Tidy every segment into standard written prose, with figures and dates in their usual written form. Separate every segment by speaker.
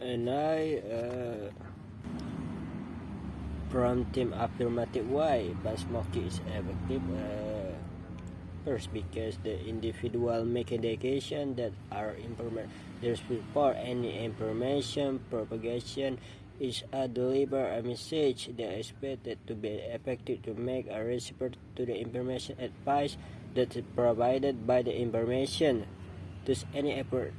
Speaker 1: And from Team Affirmative, why but smoking is effective? First, because the individual medication that are information before any information propagation is deliver a message that is expected to be effective to make a response to the information advice that is provided by the information. Thus, any effort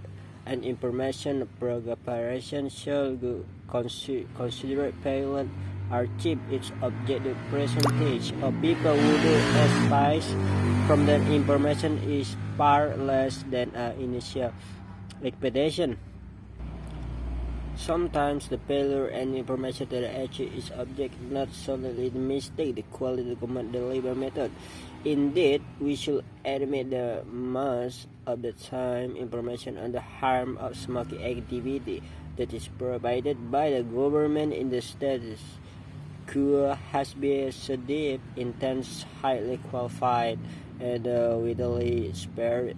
Speaker 1: and information propagation should consider failure achieve its objective. Percentage of people who do advice from their information is far less than initial expectation. Sometimes the failure and information that achieve its object not solely the mistake, the quality of the delivery method. Indeed, we should admit that most of the time information on the harm of smoking activity that is provided by the government in the status quo has been so deep, intense, highly qualified, and widely spread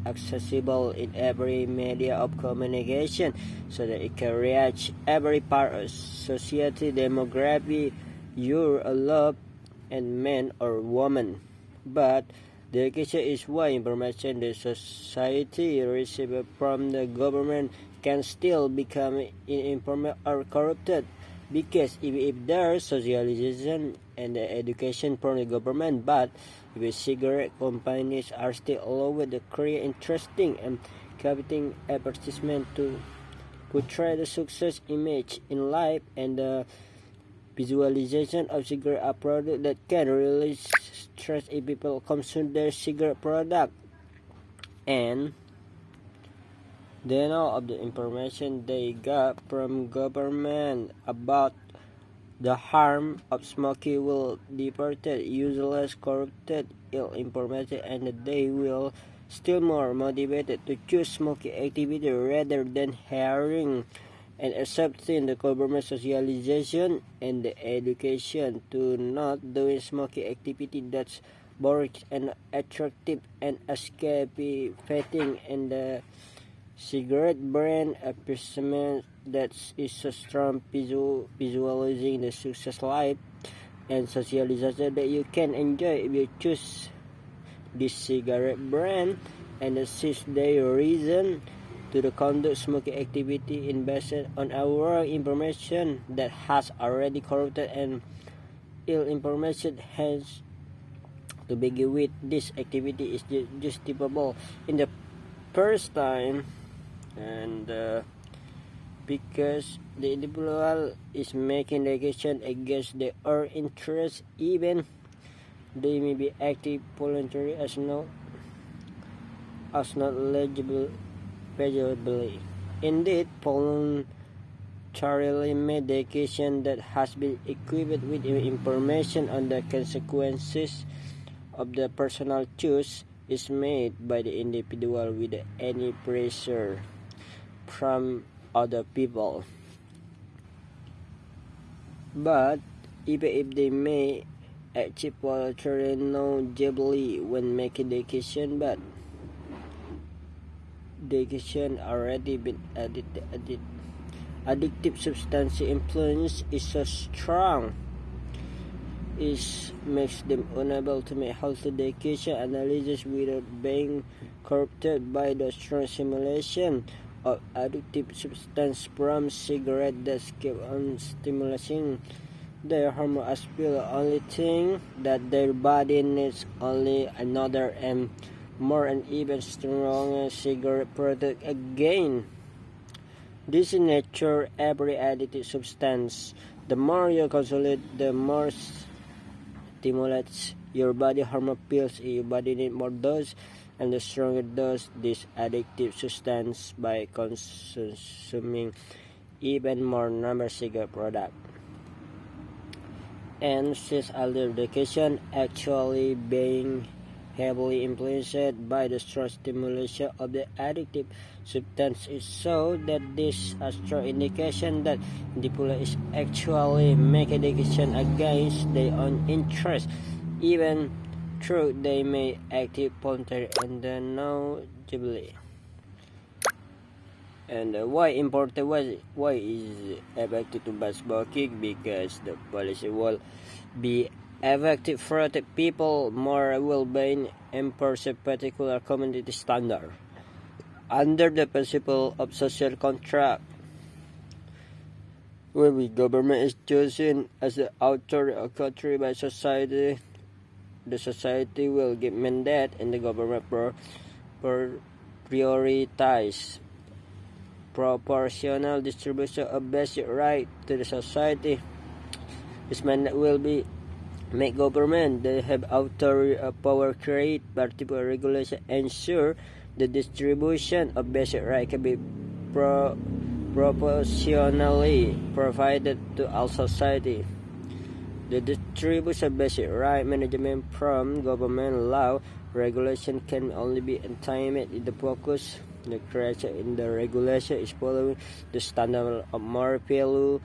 Speaker 1: accessible in every media of communication so that it can reach every part of society demographic, you're a love and man or woman. But the education is why information the society receives from the government can still become informed or corrupted. Because if there's socialization and education from the government, but if cigarette companies are still allowed to create interesting and captivating advertisement to portray the success image in life and the visualization of cigarette product that can really stress if people consume their cigarette product, and they know of the information they got from government about the harm of smoking will deported, useless, corrupted, ill-informed, and they will still more motivated to choose smoking activity rather than hearing and accepting the government socialization and the education to not doing smoking activity that's boring and attractive and escapism and the cigarette brand appearance that is so strong visualizing the success life and socialization that you can enjoy if you choose this cigarette brand, and assist their reason to the conduct smoking activity in based on our information that has already corrupted and ill information. Hence, to begin with, this activity is justifiable in the first time, and because the individual is making decision against their own interest, even they may be active voluntary as not legible peaceably. Indeed, voluntarily made decision that has been equipped with information on the consequences of the personal choice is made by the individual without any pressure from other people. But even if they may achieve voluntarily knowledgeably when making decision, but decision already been addictive substance influence is so strong, it makes them unable to make healthy decision analysis without being corrupted by the strong simulation of addictive substance from cigarette that keep on stimulating their hormone as the only thing that their body needs, only another and more and even stronger cigarette product again. This is nature every addictive substance. The more you consume it, the more stimulates your body hormone pills. Your body need more dose, and the stronger dose this addictive substance by consuming even more number cigarette product. And since other education actually being heavily influenced by the strong stimulation of the addictive substance is so that this is a strong indication that the people is actually making a decision against their own interest, even though they may active voluntarily and knowledgeably. And why important? Why is effective to basketball kick? Because the policy will be effective for the people more well-being and enforce a particular community standard under the principle of social contract. When the government is chosen as the authority of country by society, the society will give mandate and the government prioritize proportional distribution of basic right to the society. This mandate will be make government they have authority of power create particular regulation ensure the distribution of basic right can be proportionally provided to all society. The distribution of basic right management from government law regulation can only be attained in the focus. The creation in the regulation is following the standard of moral value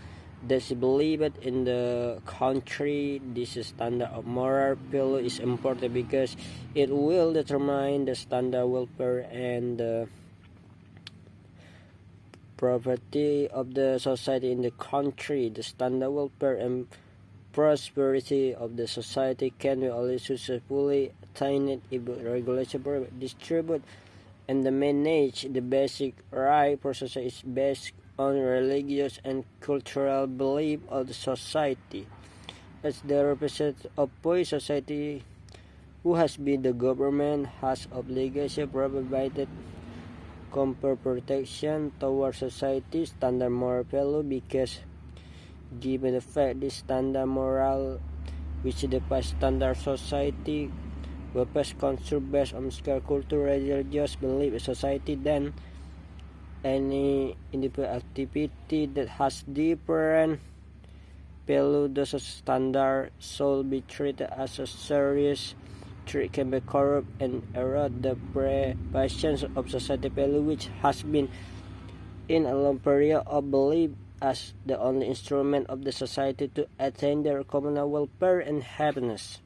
Speaker 1: that's believed in the country. This standard of moral value is important because it will determine the standard welfare and the property of the society in the country. The standard welfare and prosperity of the society can be only successfully attained if regulation distribute and manage the basic right for society is based on religious and cultural belief of the society. As the representative of both society who has been the government has obligation provided compare protection towards society standard moral value because given the fact this standard moral which defines standard society will best conserve based on cultural religious belief in society then any individual activity that has different value the standard should be treated as a serious threat can be corrupt and erode the pretensions of society value which has been in a long period of belief as the only instrument of the society to attain their common welfare and happiness.